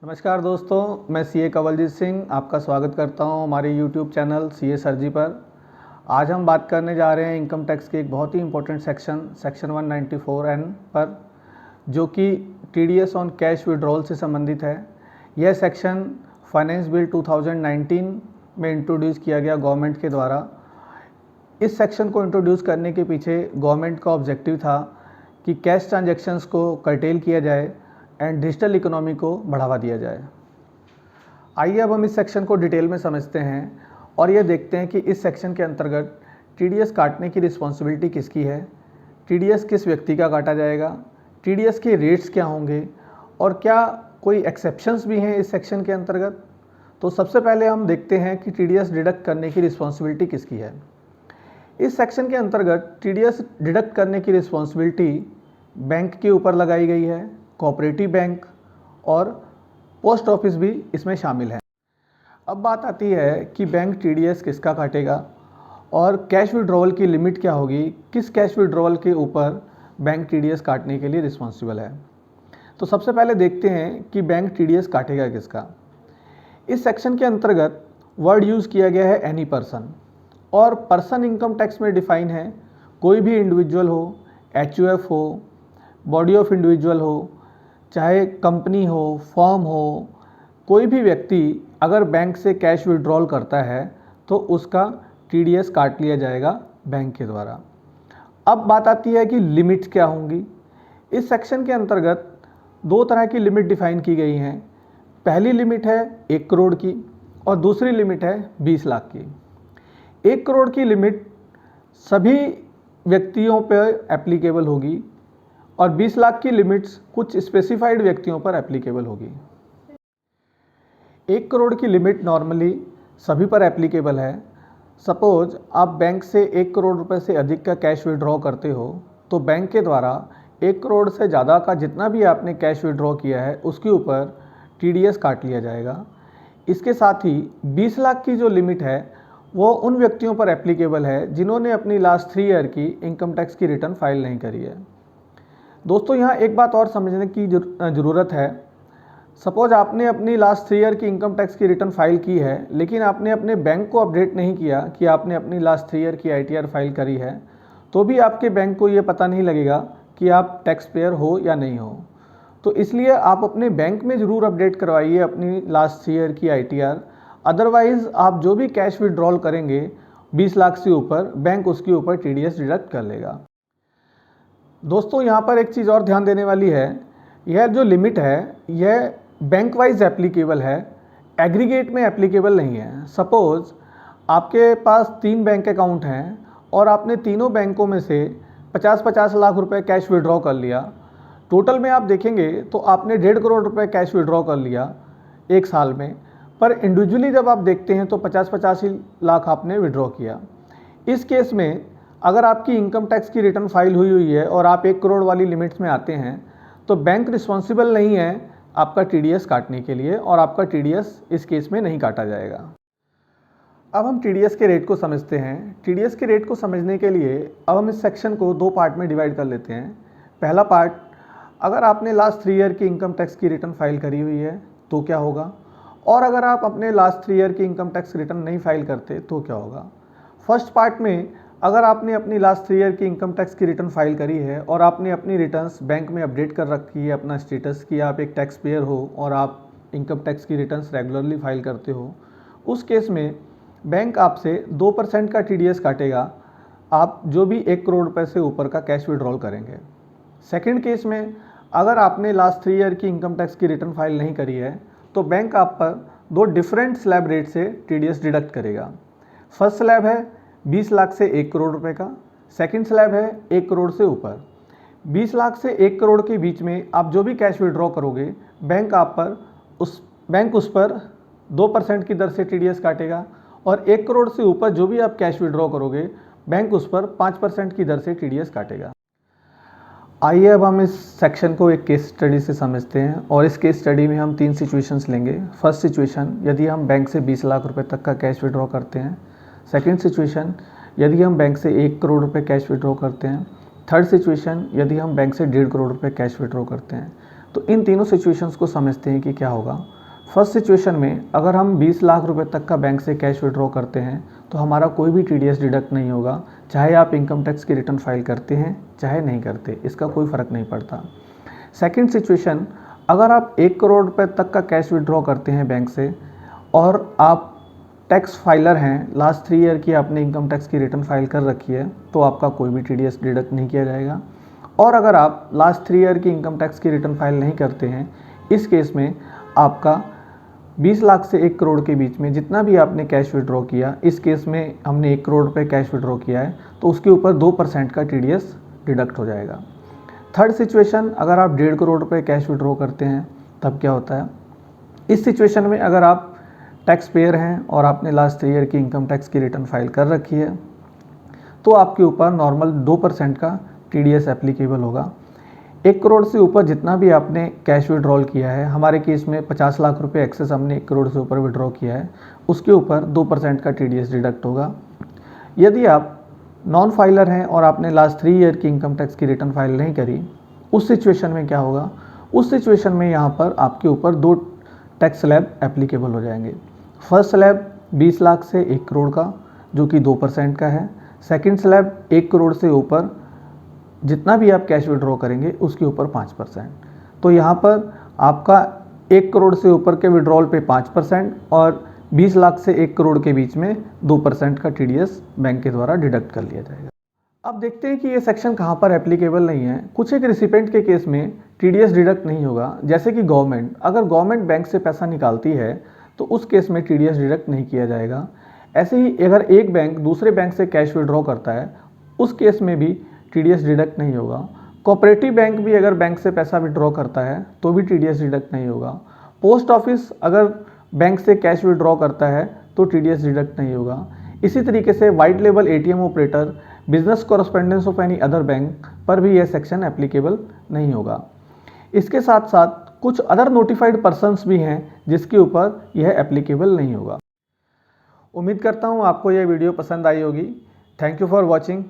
नमस्कार दोस्तों, मैं सीए कवलजीत सिंह आपका स्वागत करता हूं हमारे यूट्यूब चैनल सीए सरजी पर। आज हम बात करने जा रहे हैं इनकम टैक्स के एक बहुत ही इंपॉर्टेंट सेक्शन 194N पर, जो कि टीडीएस ऑन कैश विड्रॉल से संबंधित है। यह सेक्शन फाइनेंस बिल 2019 में इंट्रोड्यूस किया गया गवर्नमेंट के द्वारा। इस सेक्शन को इंट्रोड्यूस करने के पीछे गवर्नमेंट का ऑब्जेक्टिव था कि कैश ट्रांजैक्शंस को कर्टेल किया जाए एंड डिजिटल इकोनॉमी को बढ़ावा दिया जाए। आइए अब हम इस सेक्शन को डिटेल में समझते हैं और ये देखते हैं कि इस सेक्शन के अंतर्गत टीडीएस काटने की रिस्पॉन्सिबिलिटी किसकी है, टीडीएस किस व्यक्ति का काटा जाएगा, टीडीएस के रेट्स क्या होंगे और क्या कोई एक्सेप्शंस भी हैं इस सेक्शन के अंतर्गत। तो सबसे पहले हम देखते हैं कि टीडीएस डिडक्ट करने की रिस्पॉन्सिबिलिटी किसकी है। इस सेक्शन के अंतर्गत टीडीएस डिडक्ट करने की रिस्पॉन्सिबिलिटी बैंक के ऊपर लगाई गई है, कोऑपरेटिव बैंक और पोस्ट ऑफिस भी इसमें शामिल है। अब बात आती है कि बैंक टीडीएस किसका काटेगा और कैश विड्रॉवल की लिमिट क्या होगी, किस कैश विड्रॉवल के ऊपर बैंक टीडीएस काटने के लिए रिस्पॉन्सिबल है। तो सबसे पहले देखते हैं कि बैंक टीडीएस काटेगा किसका। इस सेक्शन के अंतर्गत वर्ड यूज़ किया गया है एनी पर्सन, और पर्सन इनकम टैक्स में डिफाइन है कोई भी इंडिविजुअल हो, एचयूएफ हो, बॉडी ऑफ इंडिविजुअल हो, चाहे कंपनी हो, फर्म हो, कोई भी व्यक्ति अगर बैंक से कैश विड्रॉल करता है तो उसका टीडीएस काट लिया जाएगा बैंक के द्वारा। अब बात आती है कि लिमिट्स क्या होंगी। इस सेक्शन के अंतर्गत दो तरह की लिमिट डिफाइन की गई हैं। पहली लिमिट है 1 करोड़ की और दूसरी लिमिट है 20 लाख की। 1 करोड़ की लिमिट सभी व्यक्तियों पर एप्लीकेबल होगी और 20 लाख की लिमिट्स कुछ स्पेसिफाइड व्यक्तियों पर एप्लीकेबल होगी। 1 करोड़ की लिमिट नॉर्मली सभी पर एप्लीकेबल है। सपोज आप बैंक से 1 करोड़ रुपए से अधिक का कैश विड्रॉ करते हो तो बैंक के द्वारा 1 करोड़ से ज़्यादा का जितना भी आपने कैश विड्रॉ किया है उसके ऊपर टीडीएस काट लिया जाएगा। इसके साथ ही 20 लाख की जो लिमिट है वो उन व्यक्तियों पर एप्लीकेबल है जिन्होंने अपनी लास्ट 3 ईयर की इनकम टैक्स की रिटर्न फाइल नहीं करी है। दोस्तों, यहाँ एक बात और समझने की ज़रूरत है। सपोज आपने अपनी लास्ट 3 ईयर की इनकम टैक्स की रिटर्न फाइल की है, लेकिन आपने अपने बैंक को अपडेट नहीं किया कि आपने अपनी लास्ट 3 ईयर की आईटीआर फाइल करी है, तो भी आपके बैंक को ये पता नहीं लगेगा कि आप टैक्स पेयर हो या नहीं हो। तो इसलिए आप अपने बैंक में ज़रूर अपडेट करवाइए अपनी लास्ट 3 ईयर की आईटीआर। अदरवाइज़ आप जो भी कैश विड्रॉल करेंगे 20 लाख से ऊपर, बैंक उसके ऊपर टीडीएस डिडक्ट कर लेगा। दोस्तों, यहाँ पर एक चीज़ और ध्यान देने वाली है, यह जो लिमिट है यह बैंक वाइज एप्लीकेबल है, एग्रीगेट में एप्लीकेबल नहीं है। सपोज़ आपके पास 3 बैंक अकाउंट हैं और आपने तीनों बैंकों में से 50-50 लाख रुपए कैश विड्रॉ कर लिया। टोटल में आप देखेंगे तो आपने 1.5 करोड़ रुपए कैश विड्रॉ कर लिया एक साल में, पर इंडिविजुअली जब आप देखते हैं तो 50-50 ही लाख आपने विड्रॉ किया। इस केस में अगर आपकी इनकम टैक्स की रिटर्न फाइल हुई है और आप 1 करोड़ वाली लिमिट्स में आते हैं तो बैंक रिस्पॉन्सिबल नहीं है आपका टीडीएस काटने के लिए और आपका टीडीएस इस केस में नहीं काटा जाएगा। अब हम टीडीएस के रेट को समझते हैं। टीडीएस के रेट को समझने के लिए अब हम इस सेक्शन को 2 पार्ट में डिवाइड कर लेते हैं। पहला पार्ट, अगर आपने लास्ट 3 ईयर की इनकम टैक्स की रिटर्न फाइल करी हुई है तो क्या होगा, और अगर आप अपने लास्ट 3 ईयर की इनकम टैक्स रिटर्न नहीं फाइल करते तो क्या होगा। फर्स्ट पार्ट में, अगर आपने अपनी लास्ट 3 ईयर की इनकम टैक्स की रिटर्न फाइल करी है और आपने अपनी रिटर्न्स बैंक में अपडेट कर रखी है अपना स्टेटस कि आप एक टैक्स पेयर हो और आप इनकम टैक्स की रिटर्न्स रेगुलरली फाइल करते हो, उस केस में बैंक आपसे 2% का टीडीएस काटेगा आप जो भी 1 करोड़ रुपए से ऊपर का कैश विड्रॉल करेंगे। सेकेंड केस में, अगर आपने लास्ट 3 ईयर की इनकम टैक्स की रिटर्न फाइल नहीं करी है तो बैंक आप पर 2 डिफरेंट स्लैब रेट से टीडीएस डिडक्ट करेगा। फर्स्ट स्लैब है 20 लाख से 1 करोड़ रुपए का, सेकंड स्लैब है 1 करोड़ से ऊपर। 20 लाख से 1 करोड़ के बीच में आप जो भी कैश विड्रॉ करोगे बैंक उस पर 2% की दर से टीडीएस काटेगा, और 1 करोड़ से ऊपर जो भी आप कैश विड्रॉ करोगे बैंक उस पर 5% की दर से टीडीएस काटेगा। आइए अब हम इस सेक्शन को एक केस स्टडी से समझते हैं और इस केस स्टडी में हम 3 सिचुएशंस लेंगे। फर्स्ट सिचुएशन, यदि हम बैंक से 20 लाख रुपए तक का कैश विड्रॉ करते हैं। सेकेंड सिचुएशन, यदि हम बैंक से 1 करोड़ रुपए कैश विड्रॉ करते हैं। थर्ड सिचुएशन, यदि हम बैंक से 1.5 करोड़ रुपए कैश विड्रॉ करते हैं। तो इन तीनों सिचुएशंस को समझते हैं कि क्या होगा। फर्स्ट सिचुएशन में अगर हम 20 लाख रुपए तक का बैंक से कैश विड्रॉ करते हैं तो हमारा कोई भी TDS डिडक्ट नहीं होगा, चाहे आप इनकम टैक्स की रिटर्न फाइल करते हैं चाहे नहीं करते, इसका कोई फ़र्क नहीं पड़ता। सेकंड सिचुएशन, अगर आप 1 करोड़ रुपए तक का कैश विड्रॉ करते हैं बैंक से और आप टैक्स फाइलर हैं, लास्ट 3 ईयर की आपने इनकम टैक्स की रिटर्न फाइल कर रखी है, तो आपका कोई भी TDS डिडक्ट नहीं किया जाएगा। और अगर आप लास्ट 3 ईयर की इनकम टैक्स की रिटर्न फाइल नहीं करते हैं, इस केस में आपका 20 लाख से 1 करोड़ के बीच में जितना भी आपने कैश विड्रॉ किया, इस केस में हमने 1 करोड़ रुपए कैश विड्रॉ किया है, तो उसके ऊपर 2% का TDS डिडक्ट हो जाएगा। थर्ड सिचुएशन, अगर आप 1.5 करोड़ रुपए कैश विड्रॉ करते हैं तब क्या होता है। इस सिचुएशन में अगर आप टैक्स पेयर हैं और आपने लास्ट 3 ईयर की इनकम टैक्स की रिटर्न फाइल कर रखी है, तो आपके ऊपर नॉर्मल 2% का TDS एप्लीकेबल होगा। 1 करोड़ से ऊपर जितना भी आपने कैश विड्रॉल किया है, हमारे केस में 50 लाख रुपए एक्सेस हमने 1 करोड़ से ऊपर विड्रॉ किया है, उसके ऊपर 2% का TDS डिडक्ट होगा। यदि आप नॉन फाइलर हैं और आपने लास्ट 3 ईयर की इनकम टैक्स की रिटर्न फाइल नहीं करी, उस सिचुएशन में क्या होगा। उस सिचुएशन में यहाँ पर आपके ऊपर 2 टैक्स स्लैब एप्लीकेबल हो जाएंगे। फर्स्ट स्लैब 20 लाख से 1 करोड़ का, जो कि 2% का है। सेकंड स्लैब 1 करोड़ से ऊपर जितना भी आप कैश विड्रॉ करेंगे उसके ऊपर 5%। तो यहाँ पर आपका 1 करोड़ से ऊपर के विड्रॉल पे 5% और 20 लाख से 1 करोड़ के बीच में 2% का TDS बैंक के द्वारा डिडक्ट कर लिया जाएगा। अब देखते हैं कि ये सेक्शन कहाँ पर एप्लीकेबल नहीं है। कुछ एक रिसिपेंट के केस में TDS डिडक्ट नहीं होगा, जैसे कि गवर्नमेंट, अगर गवर्नमेंट बैंक से पैसा निकालती है तो उस केस में TDS डिडक्ट नहीं किया जाएगा। ऐसे ही अगर एक बैंक दूसरे बैंक से कैश विड्रॉ करता है, उस केस में भी TDS डिडक्ट नहीं होगा। कोऑपरेटिव बैंक भी अगर बैंक से पैसा विड्रॉ करता है तो भी TDS डिडक्ट नहीं होगा। पोस्ट ऑफिस अगर बैंक से कैश विड्रॉ करता है तो TDS डिडक्ट नहीं होगा। इसी तरीके से white label ATM operator, business correspondence of any other bank पर भी यह सेक्शन एप्लीकेबल नहीं होगा। इसके साथ साथ कुछ अदर नोटिफाइड पर्सन्स भी हैं जिसके ऊपर यह एप्लीकेबल नहीं होगा। उम्मीद करता हूँ आपको यह वीडियो पसंद आई होगी। Thank you for watching.